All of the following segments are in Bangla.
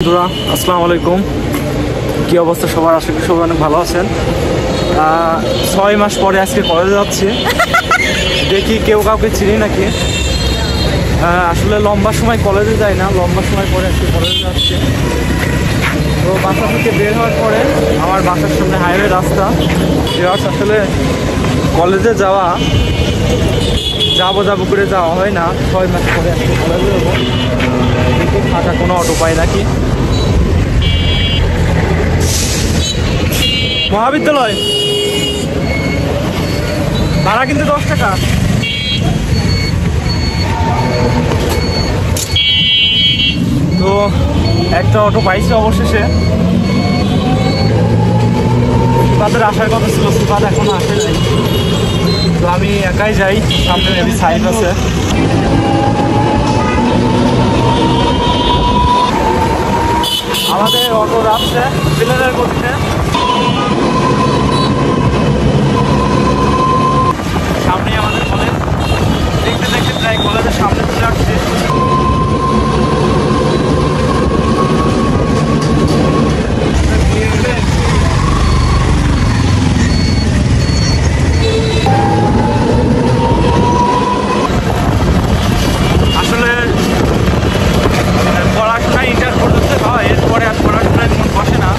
বন্ধুরা আসসালামু আলাইকুম। কি অবস্থা সবার? আশা করি সবাই অনেক ভালো আছেন। 6 মাস পরে আজকে কলেজে যাচ্ছি। দেখি কেউ কাউকে চিনি নাকি। আসলে লম্বা সময় কলেজে যাই না, লম্বা সময় পরে আজকে কলেজে যাচ্ছি। তো বাসা থেকে বের হওয়ার পরে আমার বাসার সামনে হাইওয়ে রাস্তা। আসলে কলেজে যাবো করে যাওয়া হয় না। 6 মাস পরে আজকে কলেজে যাবো। কিন্তু থাকা কোনো অটো পাই নাকি। মহাবিদ্যালয় ভাড়া কিন্তু 10 টাকা। তো একটা অটো পাইছি অবশেষে। তাদের আসার কথা ছিল, সুপাত এখনো আসে নাই। তো আমি একাই যাই, সামনে মেবি সাইড আছে। আমাদের অটো রাখছে প্লেনের গতিতে। সামনে আমাদের কলেজ, দেখতে দেখতে প্রায় কলেজের সামনে চলে আসছে। আসলে পড়াশোনা ইন্টার করতে হয়, এরপরে আর পড়াশোনায় মন বসে না।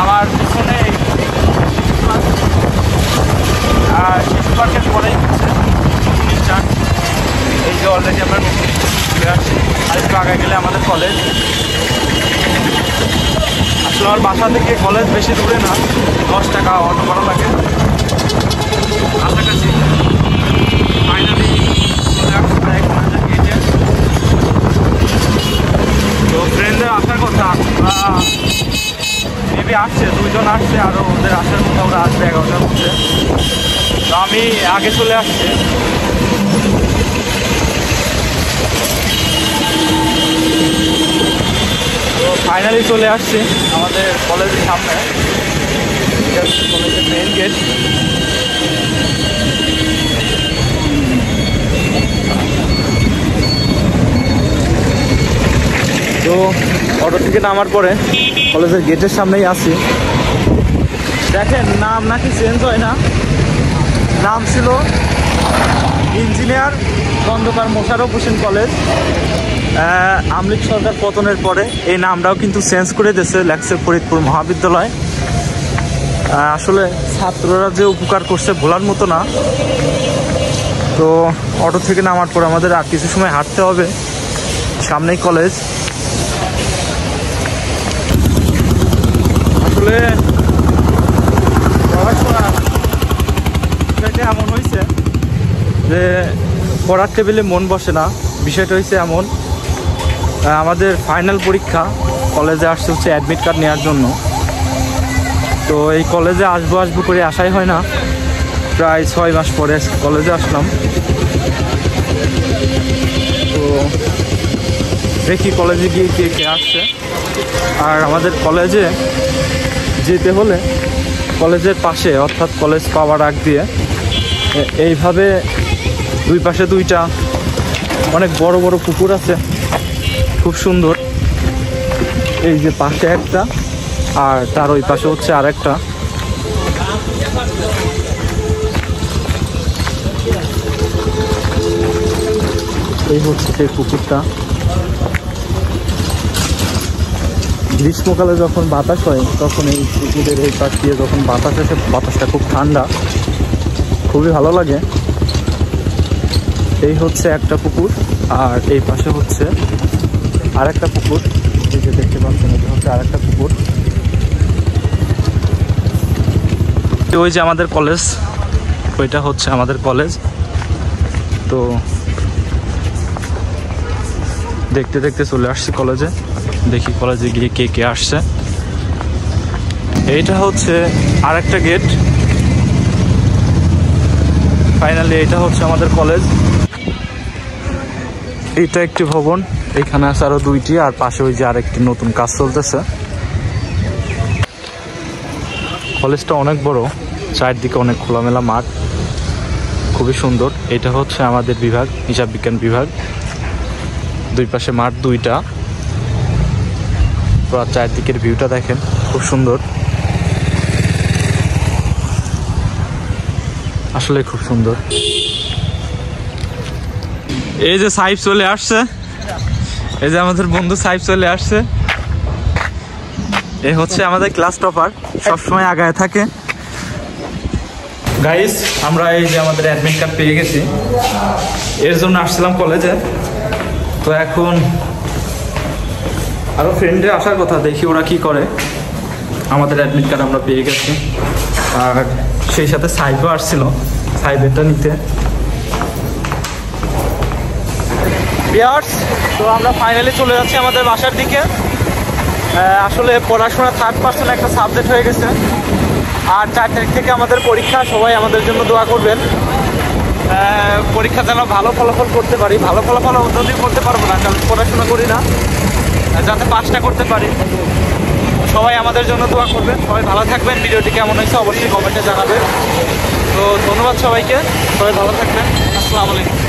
আমার পিছনে শিশু পার্কের পরেই অনুষ্ঠান। এই যে অলরেডি আমরা চলে আসছি। আর একটু আগে গেলে আমাদের কলেজ। আসলে আমার বাসা থেকে কলেজ বেশি দূরে না, 10 টাকা অটো করা লাগে। কাছাকাছি ফাইনালি চলে আসছে প্রায় কলেজের গেটে। তো ফ্রেন্ডদের আসার কথা মেবি আসছে, 2 জন আসছে, আরও ওদের আসার কথা, ওরা আসবে 11টার মধ্যে। তো আমি আগে চলে আসছি। তো ফাইনালি চলে আসছি আমাদের কলেজের সামনে, কলেজের মেইন গেট। তো অটো থেকে নামার পরে কলেজের গেটের সামনেই আছি। দেখেন নাম নাকি চেঞ্জ হয় না। নাম ছিল ইঞ্জিনিয়ার খন্দকার মোশাররফ হোসেন কলেজ। আওয়ামী লীগ সরকার পতনের পরে এই নামটাও কিন্তু চেঞ্জ করে দিয়েছে, লেখছে ফরিদপুর মহাবিদ্যালয়। আসলে ছাত্ররা যে উপকার করছে ভোলার মতো না। তো অটো থেকে নামার পর আমাদের আর কিছু সময় হাঁটতে হবে, সামনেই কলেজ। আসলে পড়াশোনা এমন হয়েছে যে পড়ার টেবিলে মন বসে না। বিষয়টা হয়েছে এমন, আমাদের ফাইনাল পরীক্ষা, কলেজে আসছে হচ্ছে অ্যাডমিট কার্ড নেওয়ার জন্য। তো এই কলেজে আসবো করে আসাই হয় না। প্রায় 6 মাস পরে কলেজে আসলাম। তো দেখি কলেজে গিয়ে কে আসছে। আর আমাদের কলেজে যেতে হলে কলেজের পাশে, অর্থাৎ কলেজ পাওয়ার আগ দিয়ে এইভাবে 2 পাশে 2টা অনেক বড় বড় পুকুর আছে, খুব সুন্দর। এই যে পাশে একটা, আর তার ওই পাশে হচ্ছে আর একটা। এই হচ্ছে সেই পুকুরটা। গ্রীষ্মকালে যখন বাতাস হয় তখন এই পুকুরের এই পাশ দিয়ে যখন বাতাস আসে, বাতাসটা খুব ঠান্ডা, খুবই ভালো লাগে। এই হচ্ছে একটা পুকুর, আর এই পাশে হচ্ছে আর একটা পুকুর। এই যে দেখতে পাচ্ছেন, এটা হচ্ছে আর একটা পুকুর। ওই যে আমাদের কলেজ, ওইটা হচ্ছে আমাদের কলেজ। তো দেখতে দেখতে চলে আসছি কলেজে। দেখি কলেজে গিয়ে কে কে আসছে। এইটা হচ্ছে আরেকটা গেট। ফাইনালি এটা হচ্ছে আমাদের কলেজ। এটা একটি ভবন, এখানে আছে আরো দুইটি, আর পাশে ওই যে আরেকটি নতুন কাজ চলতেছে। কলেজটা অনেক বড়, চারদিকে অনেক খোলামেলা মাঠ, খুবই সুন্দর। এটা হচ্ছে আমাদের বিভাগ, হিসাব বিজ্ঞান বিভাগ। দুই পাশে মাঠ দুইটা, পুরো চারদিকের ভিউটা দেখেন, খুব সুন্দর, আসলে খুব সুন্দর। এই যে সাইফ চলে আসছে, এই যে আমাদের বন্ধু সাইফ চলে আসছে। এই হচ্ছে আমাদের ক্লাস টপার, সবসময় আগায় থাকে। গাইস, আমরা এই যে আমাদের অ্যাডমিট কার্ড পেয়ে গেছি, এর জন্য আসছিলাম কলেজে। তো এখন আরো ফ্রেন্ডে আসার কথা, দেখি ওরা কি করে। আমাদের অ্যাডমিট কার্ড আমরা পেয়ে গেছি, আর সেই সাথে সাইফও আসছিল সাইফেরটা নিতে। তো আমরা ফাইনালি চলে যাচ্ছি আমাদের বাসার দিকে। আসলে পড়াশোনা 3% একটা সাবজেক্ট হয়ে গেছে, আর 4 তারিখ থেকে আমাদের পরীক্ষা। সবাই আমাদের জন্য দোয়া করবেন, পরীক্ষা যেন ভালো ফলাফল করতে পারি। ভালো ফলাফল যদি করতে পারবো না, কারণ পড়াশোনা করি না, যাতে পাসটা করতে পারি। সবাই আমাদের জন্য দোয়া করবেন। সবাই ভালো থাকবেন। ভিডিওটি কেমন হয়েছে অবশ্যই কমেন্টে জানাবেন। তো ধন্যবাদ সবাইকে, সবাই ভালো থাকবেন। আসসালামু আলাইকুম।